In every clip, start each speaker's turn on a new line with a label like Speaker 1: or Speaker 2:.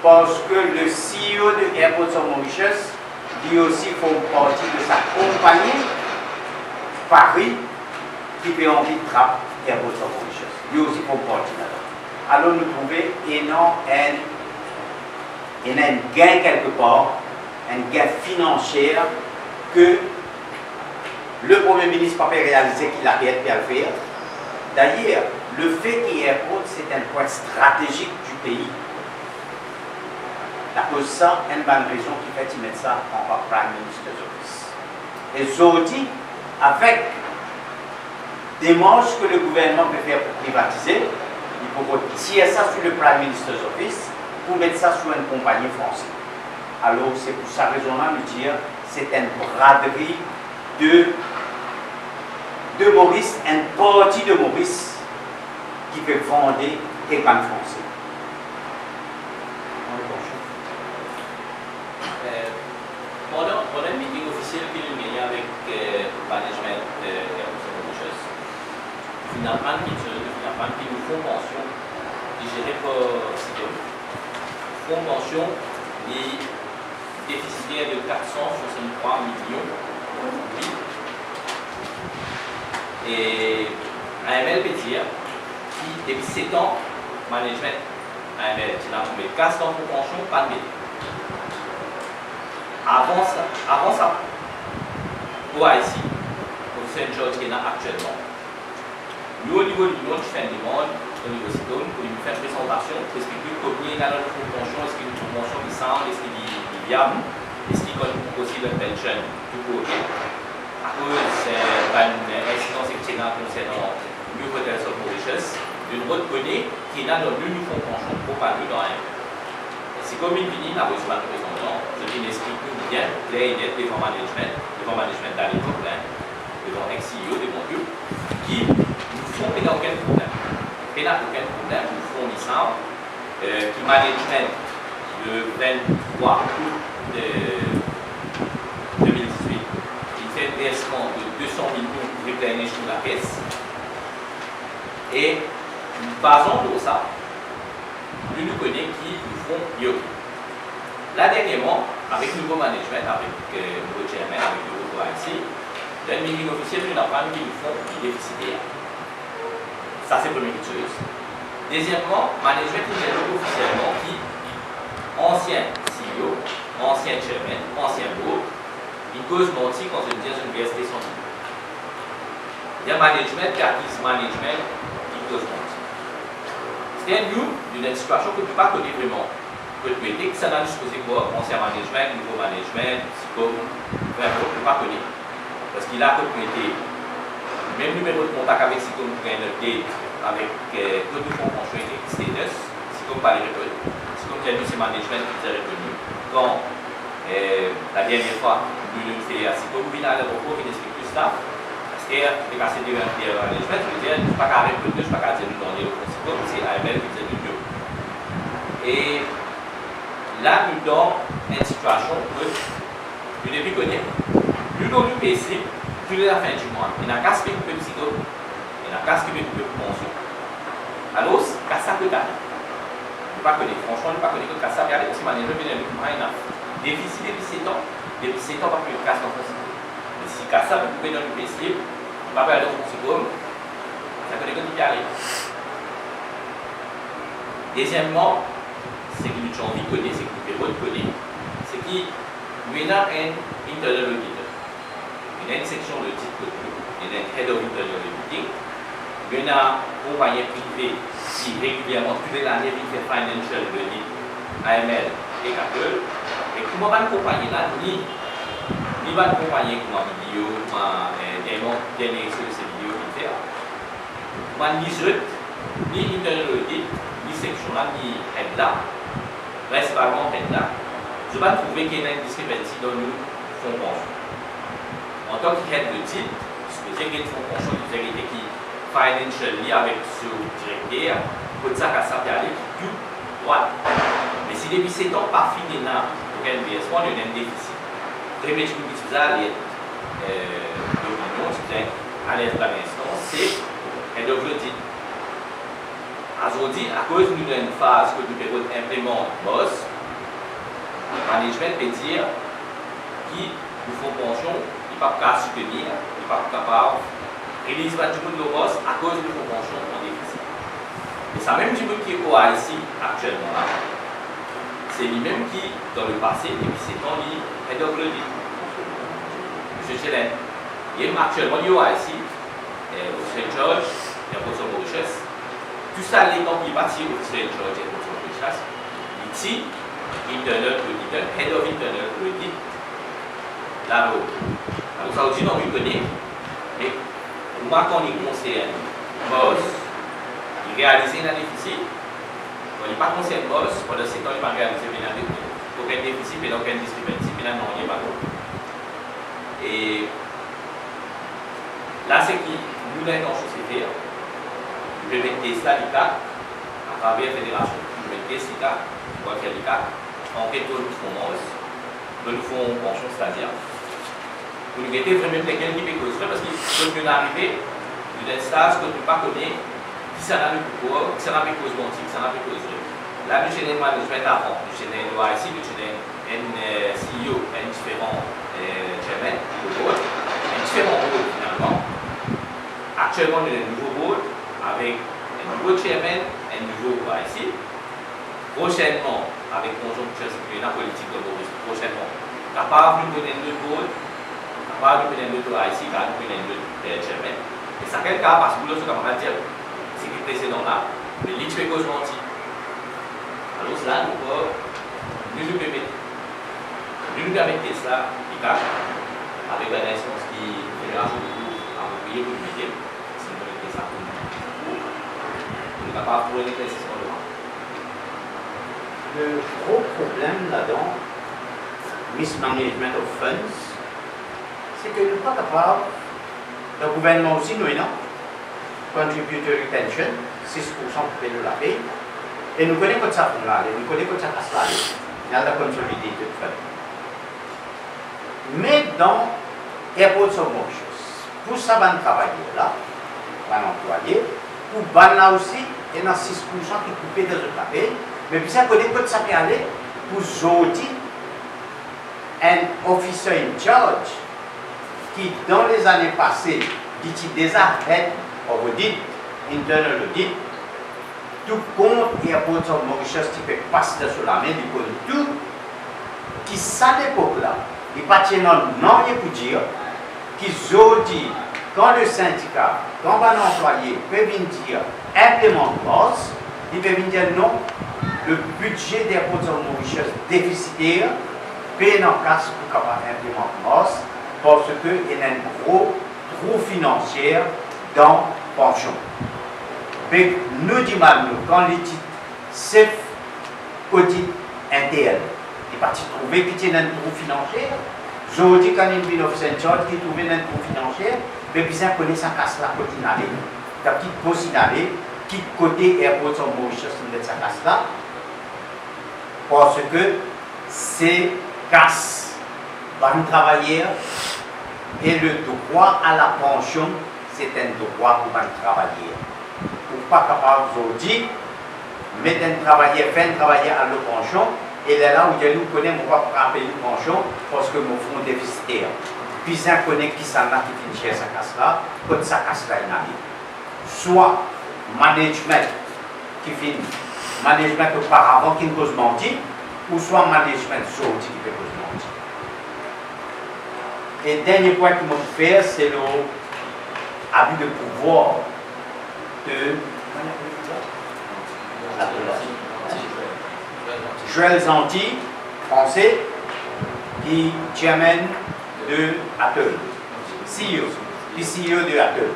Speaker 1: parce que le CEO de Airports of Mauritius, lui aussi fait partie de sa compagnie, Paris, qui fait envie de trapper Airports of Mauritius. Lui aussi fait partie là-dedans. Alors nous trouvons un gain quelque part, un gain financier que le Premier ministre n'a pas réalisé qu'il a pu le faire. D'ailleurs, le fait qu'il y ait Airport, c'est un point stratégique du pays. À cause de ça, une bonne raison qui fait qu'ils mettent ça en Prime Minister's Office. Et aujourd'hui, avec des marges que le gouvernement peut faire pour privatiser, il faut tirer ça sur le Prime Minister's Office pour mettre ça sur une compagnie française. Alors, c'est pour sa raison-là de dire c'est une braderie de Maurice, une partie de Maurice qui peut vendre des banques français.
Speaker 2: Pendant le meeting officiel que nous gagnons avec le management de Mauritius, finalement, qui nous font pension, qui géré par Sidon, font pension des déficitaires de 463 millions. Et AML peut dire qui, depuis 7 ans, management AML, qui n'a trouvé 4 ans pour pension, pas de métier. Avant ça, pour ici, pour Saint George qui est là actuellement, nous au niveau du monde, je fais une demande au niveau de Sidon pour nous faire une présentation, pour expliquer combien il y a dans notre pension, est-ce qu'il y a une pension qui semble, est-ce qu'il est viable, est-ce qu'il y a possible une pension tout côté. À cause d'une incidence excellente concernant New Hotels of Mauritius, d'une autre connaît qui est là dans l'union pension pour pas lui dans un. C'est comme une ville, la reçoit de représentant, je viens expliquer bien, clair et net devant management à l'époque, devant ex-CEO, devant eux, qui nous font qu'il n'y a aucun problème. Il n'y a aucun problème, nous fournissons, qui management le 23 août 2018, il fait un versement de 200 millions replénés sur la caisse. Et nous basons sur ça, nous connaissons qui nous font mieux. Là, dernièrement, avec le nouveau management, avec le nouveau chairman, avec le nouveau IC, dans le meeting officiel, nous avons qui nous font du déficitaire. Ça, c'est la première chose. Deuxièmement, management officiellement qui, ancien CEO, ancien chairman, ancien board, il cause menti quand je dis une VST son nom. Il y a management qui acquise management qui cause menti. C'est une situation que tu ne peux pas connaître vraiment. Tu peux dire que ça n'a pas supposé quoi, ancien management, nouveau management, psychome, vraiment, tu ne peux pas connaître. Parce qu'il a été le même numéro de contact avec psychome pour une update avec d'autres fonds pension et status, psychome pas les reconnu. Psychome qui a vu ses management qui est reconnu. Quand la dernière fois, nous avons fait à psychome, il a l'aéroport, il explique tout ça. Parce qu'il est cassé de management, je veux dire, je ne suis pas qu'à répondre, je ne suis pas qu'à dire dans les psychome, c'est AML qui dit mieux. Et là, nous dans une situation où nous devons connaître, nous dans le PC, tous les fins du mois, il y a un casque qui peut psychome, il y a un casque qui peut pension. Alors, ça peut aller. Je ne pas connaître, franchement, je ne pas connaître que ça peut aller, parce que management vient de nous faire déficit depuis 7 ans, pas plus de casse dans le psychome. Mais si ça peut couper dans le PC, on va aller au psychome, ça peut être aller. Deuxièmement, c'est que nous avons envie de connaître, c'est que nous devons connaître, c'est qu'il y a un internal auditor. Il y a une section de titre de club, il y a un head of internal auditing, il y a une compagnie privée qui régulièrement, toute l'année, fait financial audit, AML et Apple. Et comment une compagnie là, ni une compagnie comme une vidéo, dernier sur ces vidéos qui fait, ni jeu, ni internal audit, ni section là, ni head là, principalement head là. Je vais trouver qu'il y a une discrépancy dans nos fonds pension. En tant que head de titre, je veux dire qu'il y a une fonds pension de vérité qui financially avec ce directeur, pour ça qu'à ça peut aller tout droit. Mais si depuis 7 ans, pas fini là, pour un VS1, il y a un déficit. Très bien, je vous dis ça, l'opinion, c'est à l'aise dans l'instant, c'est head of l'audit. Aujourd'hui, à cause d'une phase que nous devons implémenter BOSS, management peut dire qui nous font pension, il n'est pas capable de soutenir, il n'est pas capable de réaliser du monde de boss à cause de nos pensions en déficit. Et ça même du monde qui est au Haïti actuellement là, c'est lui-même qui, dans le passé, depuis 7 ans, il est head of l'audit. M. Chelen, il est actuellement au Haïti, au Saint George, et au Port Mauritius. Tout ça, les gens qui partent au Saint George et au Port Mauritius, il dit internal auditor, head of internal audit, là-haut. Alors, ça aussi, on lui connaît, mais moi, quand il conseille boss, il réalise un déficit, il n'est pas conseiller boss, pendant 7 ans, il va réaliser aucun déficit, mais aucun discrepancy, mais là, non, il n'est pas bon. Et là, c'est qui nous avons dans la société, je vais mettre ça du cas, à travers la fédération, je vais mettre ça, ou à quel cas, en fait, nous font pension, c'est-à-dire, vous nous mettez vraiment quelqu'un qui peut causer, parce que quand nous arrivons, nous avons un stage que nous ne connaissons pas, qui s'en a le pouvoir, qui s'en a le cause qui s'en a le cause. Là, nous avons un management avant, nous avons un OIC, nous avons un CEO, un différent chairman, un différent rôle finalement. Actuellement, nous avons un nouveau rôle avec un nouveau chairman, un nouveau OIC. Prochainement, avec conjoncture sécuritaire politique de Maurice, prochainement, capable de donner deux rôles, capable de donner deux OIC, capable de donner deux chairman. Et ça, quel cas, parce que vous l'avez dit, c'est que précédent là, le lead fait cause menti. Alors là, nous nous permettons ça, avec la naissance qui est là, appropriée pour le métier, si nous permettons ça pour nous. Nous sommes capables de donner l'exercice de
Speaker 1: le gros problème là-dedans, mismanagement of funds, c'est que nous ne sommes pas capables, le gouvernement aussi, nous, non? Contributor retention, 6% pour payer la paye. Et nous connaissons que ça pour l'aller, nous connaissons que ça passe l'aller. Il y a la consolidité de fait. Mais dans Airports of Mauritius, pour ça, on travailler là, on employé, pour là aussi, il y a 6% qui coupent dans le paye. Mais puis ça connaît que ça peut aller pour Zodi, un officer in charge qui, dans les années passées, dit déjà head of audit, internal audit, tout compte Airports of Mauritius qui peut passer sur la main du code tout, qui, à l'époque-là, il n'y a pas de pour dire, qui Zodi, quand le syndicat, quand un employé peut venir dire implémente boss, il peut venir dire non. Le budget des Airports of Mauritius déficitaire paye en casse pour capable implémenter MOS parce qu'il y a un gros trou financier dans la pension. Mais nous disons, quand les titres c'est audit interne, il va trouver qu'il y a un trou financier. Je vous dis quand il y a une office in charge qui trouve un trou financier, mais bien connaître sa casse là côté d'aller. La petite possibilité qui côté Airports of Mauritius de sa casse là. Parce que c'est casse par un travailleur et le droit à la pension, c'est un droit pour un travailleur. Pour pas capable aujourd'hui, mettre un travailleur, faire un travailleur à la pension, et là où nous connaissons, on va pas payer une pension parce que mon fonds déficitaire. Puis on connaît qui s'en a qui finit sa casse là, quand sa casse là, il arrive. Soit management qui finit. Management auparavant qui ne cause menti, ou soit management sorti qui peut cause menti. Et le dernier point que je veux faire, c'est l'abus de pouvoir de Joël Zanti, français, qui est chairman de Apple, CEO, qui est CEO de Apple.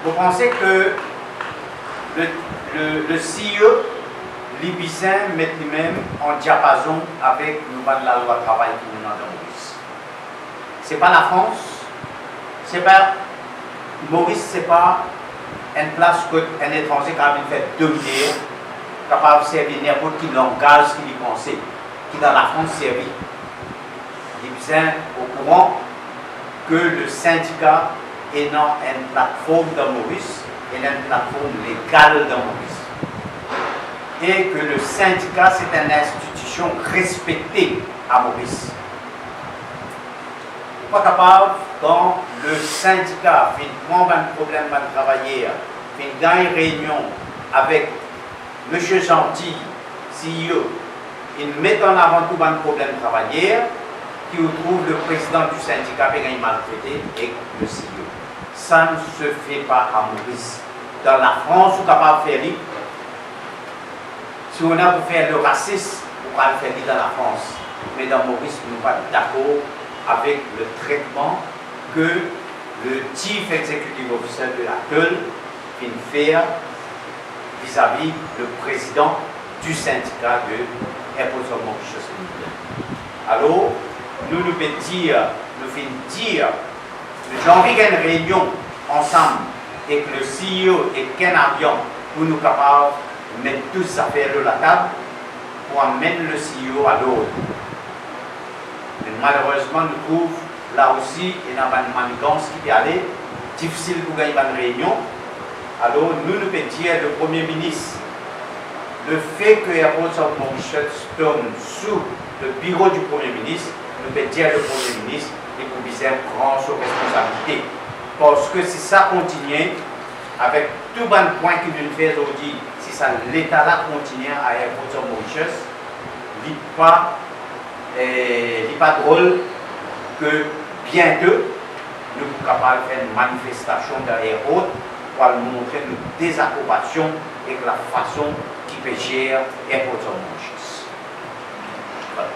Speaker 1: Vous pensez que le CEO libyen met lui-même en diapason avec le bas de la loi de travail qui nous a dans Maurice. Ce n'est pas la France, c'est pas Maurice, ce n'est pas une place qu'un étranger qui a fait dominer, capable de servir n'importe quel langage qui lui pensait, qui dans la France servit. Il est bien au courant que le syndicat est dans une plateforme dans Maurice, et une plateforme légale dans Maurice. Et que le syndicat, c'est une institution conditions respectées à Maurice. Pas capable, quand le syndicat fait un problème de travailler, fait une réunion avec M. Gentil, CEO, il met en avant tout un problème de travailler, qui trouve le président du syndicat qui est maltraité et le CEO. Ça ne se fait pas à Maurice. Dans la France, on est capable de faire ça. Si on a pour faire le racisme, on va le faire dans la France. Mais dans Maurice, nous ne sommes pas d'accord avec le traitement que le Chief Executive Officer de la TEL vient faire vis-à-vis le président du syndicat de Airports of Mauritius Limited. Alors, nous pouvons dire, j'ai envie qu'il y ait une réunion ensemble avec le CEO et qu'un avion pour nous capables de mettre toutes ces affaires sur la table pour amener le CEO à l'autre. Mais malheureusement, nous trouvons là aussi une manigance qui peut aller difficile pour gagner une réunion. Alors, nous pouvons dire le Premier ministre, le fait que Airports of Mauritius tombe sous le bureau du Premier ministre, nous pouvons dire le Premier ministre et pour viser prend ses responsabilités. Parce que si ça continue, avec tout le point qu'il vient de faire aujourd'hui, si ça l'État là continue à Airports of Mauritius, il n'est pas drôle que bientôt nous sommes capables de faire une manifestation derrière autres pour montrer notre désapprobation avec la façon qui peut gérer Airports of Mauritius. Voilà.